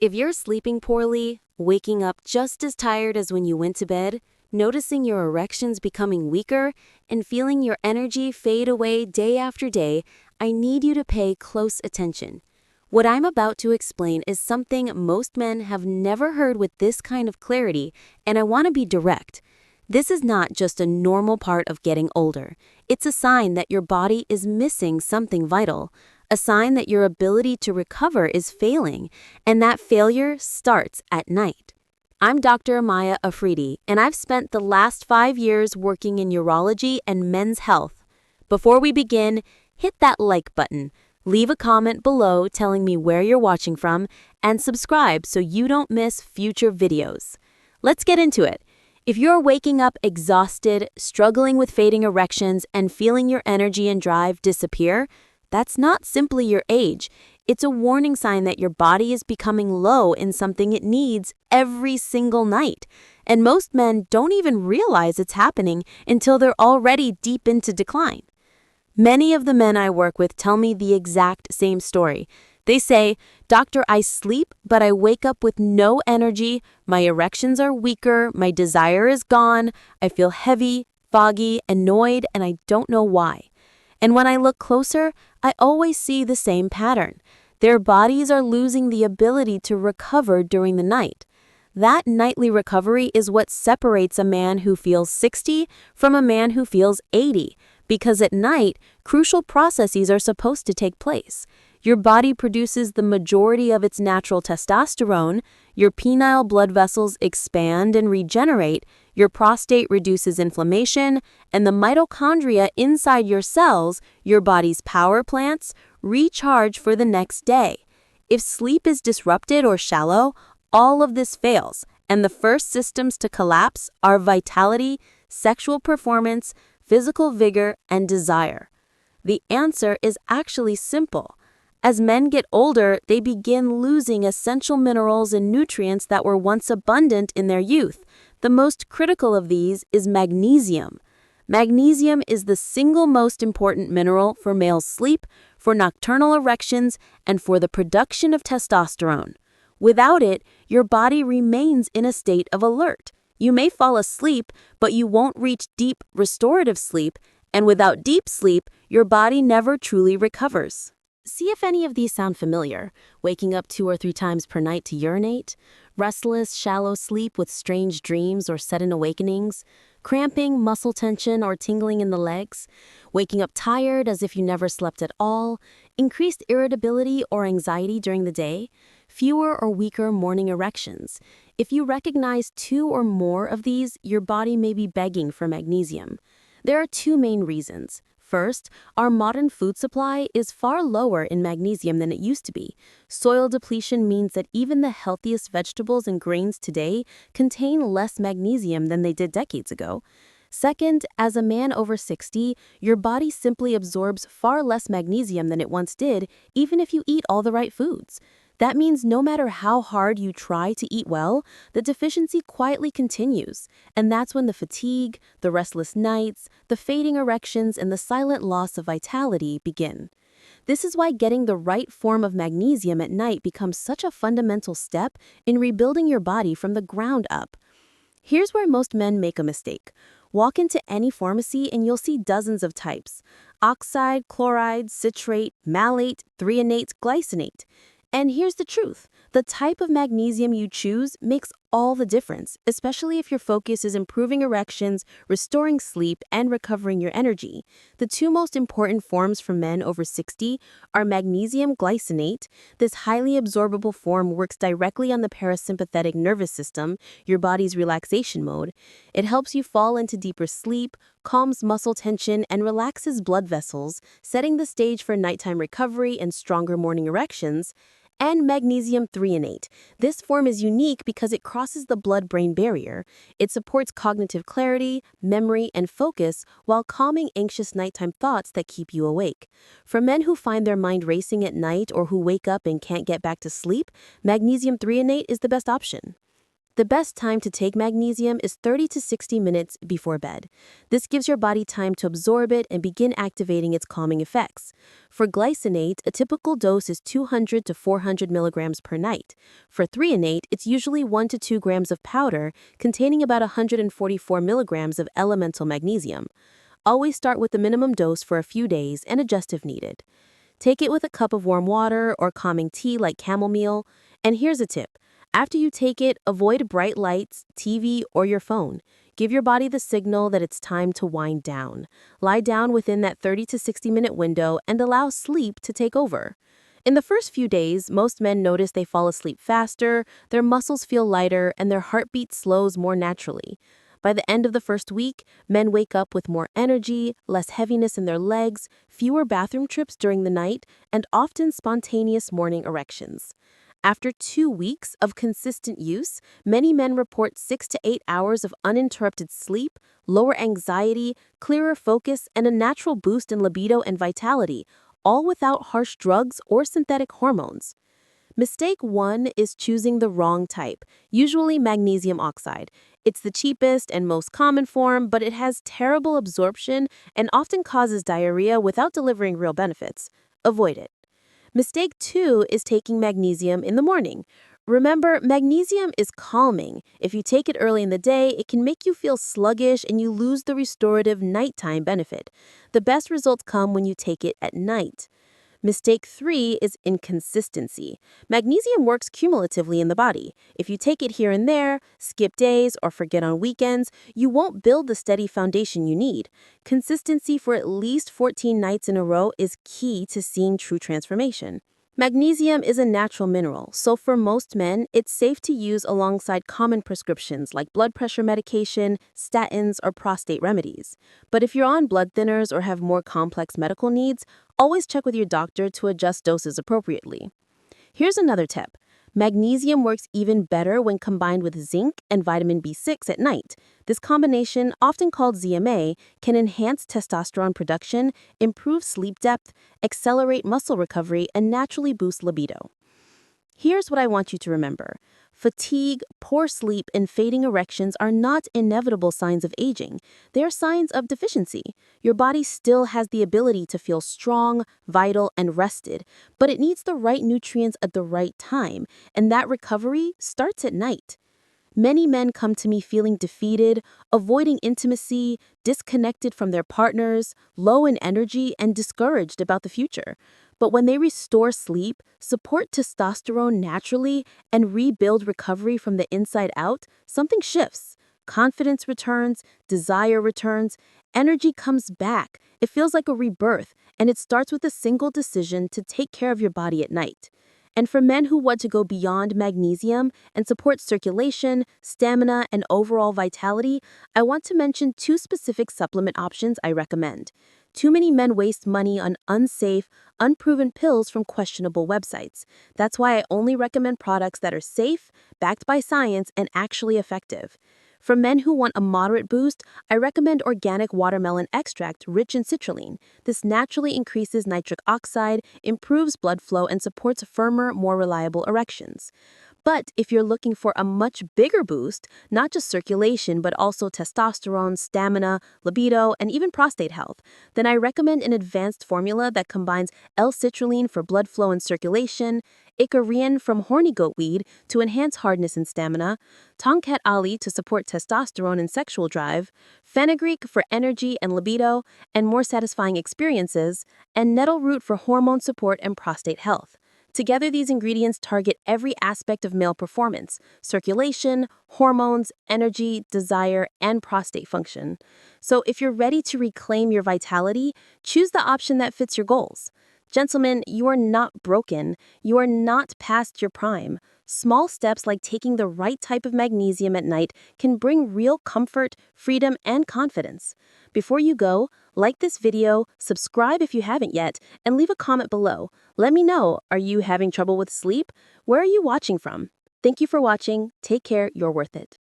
If you're sleeping poorly, waking up just as tired as when you went to bed, noticing your erections becoming weaker, and feeling your energy fade away day after day, I need you to pay close attention. What I'm about to explain is something most men have never heard with this kind of clarity, and I want to be direct. This is not just a normal part of getting older. It's a sign that your body is missing something vital, a sign that your ability to recover is failing, and that failure starts at night. I'm Dr. Amaya Afridi, and I've spent the last 5 years working in urology and men's health. Before we begin, hit that like button, leave a comment below telling me where you're watching from, and subscribe so you don't miss future videos. Let's get into it. If you're waking up exhausted, struggling with fading erections, and feeling your energy and drive disappear, that's not simply your age. It's a warning sign that your body is becoming low in something it needs every single night. And most men don't even realize it's happening until they're already deep into decline. Many of the men I work with tell me the exact same story. They say, "Doctor, I sleep, but I wake up with no energy, my erections are weaker, my desire is gone, I feel heavy, foggy, annoyed, and I don't know why." And when I look closer, I always see the same pattern. Their bodies are losing the ability to recover during the night. That nightly recovery is what separates a man who feels 60 from a man who feels 80, because at night, crucial processes are supposed to take place. Your body produces the majority of its natural testosterone, your penile blood vessels expand and regenerate, your prostate reduces inflammation, and the mitochondria inside your cells, your body's power plants, recharge for the next day. If sleep is disrupted or shallow, all of this fails, and the first systems to collapse are vitality, sexual performance, physical vigor, and desire. The answer is actually simple. As men get older, they begin losing essential minerals and nutrients that were once abundant in their youth. The most critical of these is magnesium. Magnesium is the single most important mineral for male sleep, for nocturnal erections, and for the production of testosterone. Without it, your body remains in a state of alert. You may fall asleep, but you won't reach deep, restorative sleep, and without deep sleep, your body never truly recovers. See if any of these sound familiar. Waking up 2 or 3 times per night to urinate, restless, shallow sleep with strange dreams or sudden awakenings, cramping, muscle tension, or tingling in the legs, waking up tired as if you never slept at all, increased irritability or anxiety during the day, fewer or weaker morning erections. If you recognize 2 or more of these, your body may be begging for magnesium. There are 2 main reasons. First, our modern food supply is far lower in magnesium than it used to be. Soil depletion means that even the healthiest vegetables and grains today contain less magnesium than they did decades ago. Second, as a man over 60, your body simply absorbs far less magnesium than it once did, even if you eat all the right foods. That means no matter how hard you try to eat well, the deficiency quietly continues. And that's when the fatigue, the restless nights, the fading erections, and the silent loss of vitality begin. This is why getting the right form of magnesium at night becomes such a fundamental step in rebuilding your body from the ground up. Here's where most men make a mistake. Walk into any pharmacy and you'll see dozens of types: oxide, chloride, citrate, malate, threonate, glycinate. And here's the truth. The type of magnesium you choose makes all the difference, especially if your focus is improving erections, restoring sleep, and recovering your energy. The 2 most important forms for men over 60 are magnesium glycinate. This highly absorbable form works directly on the parasympathetic nervous system, your body's relaxation mode. It helps you fall into deeper sleep, calms muscle tension, and relaxes blood vessels, setting the stage for nighttime recovery and stronger morning erections. And magnesium threonate. This form is unique because it crosses the blood-brain barrier. It supports cognitive clarity, memory, and focus while calming anxious nighttime thoughts that keep you awake. For men who find their mind racing at night or who wake up and can't get back to sleep, magnesium threonate is the best option. The best time to take magnesium is 30 to 60 minutes before bed. This gives your body time to absorb it and begin activating its calming effects. For glycinate, a typical dose is 200 to 400 milligrams per night. For threonate, it's usually 1 to 2 grams of powder containing about 144 milligrams of elemental magnesium. Always start with the minimum dose for a few days and adjust if needed. Take it with a cup of warm water or calming tea like chamomile. And here's a tip. After you take it, avoid bright lights, TV, or your phone. Give your body the signal that it's time to wind down. Lie down within that 30 to 60-minute window and allow sleep to take over. In the first few days, most men notice they fall asleep faster, their muscles feel lighter, and their heartbeat slows more naturally. By the end of the first week, men wake up with more energy, less heaviness in their legs, fewer bathroom trips during the night, and often spontaneous morning erections. After 2 weeks of consistent use, many men report 6 to 8 hours of uninterrupted sleep, lower anxiety, clearer focus, and a natural boost in libido and vitality, all without harsh drugs or synthetic hormones. Mistake 1 is choosing the wrong type, usually magnesium oxide. It's the cheapest and most common form, but it has terrible absorption and often causes diarrhea without delivering real benefits. Avoid it. Mistake 2 is taking magnesium in the morning. Remember, magnesium is calming. If you take it early in the day, it can make you feel sluggish and you lose the restorative nighttime benefit. The best results come when you take it at night. Mistake 3 is inconsistency. Magnesium works cumulatively in the body. If you take it here and there, skip days, or forget on weekends, you won't build the steady foundation you need. Consistency for at least 14 nights in a row is key to seeing true transformation. Magnesium is a natural mineral, so for most men, it's safe to use alongside common prescriptions like blood pressure medication, statins, or prostate remedies. But if you're on blood thinners or have more complex medical needs, always check with your doctor to adjust doses appropriately. Here's another tip. Magnesium works even better when combined with zinc and vitamin B6 at night. This combination, often called ZMA, can enhance testosterone production, improve sleep depth, accelerate muscle recovery, and naturally boost libido. Here's what I want you to remember. Fatigue, poor sleep, and fading erections are not inevitable signs of aging. They're signs of deficiency. Your body still has the ability to feel strong, vital, and rested, but it needs the right nutrients at the right time, and that recovery starts at night. Many men come to me feeling defeated, avoiding intimacy, disconnected from their partners, low in energy, and discouraged about the future. But when they restore sleep, support testosterone naturally, and rebuild recovery from the inside out, something shifts. Confidence returns, desire returns, energy comes back. It feels like a rebirth, and it starts with a single decision to take care of your body at night. And for men who want to go beyond magnesium and support circulation, stamina, and overall vitality, I want to mention 2 specific supplement options I recommend. Too many men waste money on unsafe, unproven pills from questionable websites. That's why I only recommend products that are safe, backed by science, and actually effective. For men who want a moderate boost, I recommend organic watermelon extract rich in citrulline. This naturally increases nitric oxide, improves blood flow, and supports firmer, more reliable erections. But if you're looking for a much bigger boost, not just circulation, but also testosterone, stamina, libido, and even prostate health, then I recommend an advanced formula that combines L-citrulline for blood flow and circulation, Icarian from horny goat weed to enhance hardness and stamina, Tongkat Ali to support testosterone and sexual drive, fenugreek for energy and libido and more satisfying experiences, and nettle root for hormone support and prostate health. Together, these ingredients target every aspect of male performance: circulation, hormones, energy, desire, and prostate function. So if you're ready to reclaim your vitality, choose the option that fits your goals. Gentlemen, you are not broken. You are not past your prime. Small steps like taking the right type of magnesium at night can bring real comfort, freedom, and confidence. Before you go, like this video, subscribe if you haven't yet, and leave a comment below. Let me know, are you having trouble with sleep? Where are you watching from? Thank you for watching. Take care, you're worth it.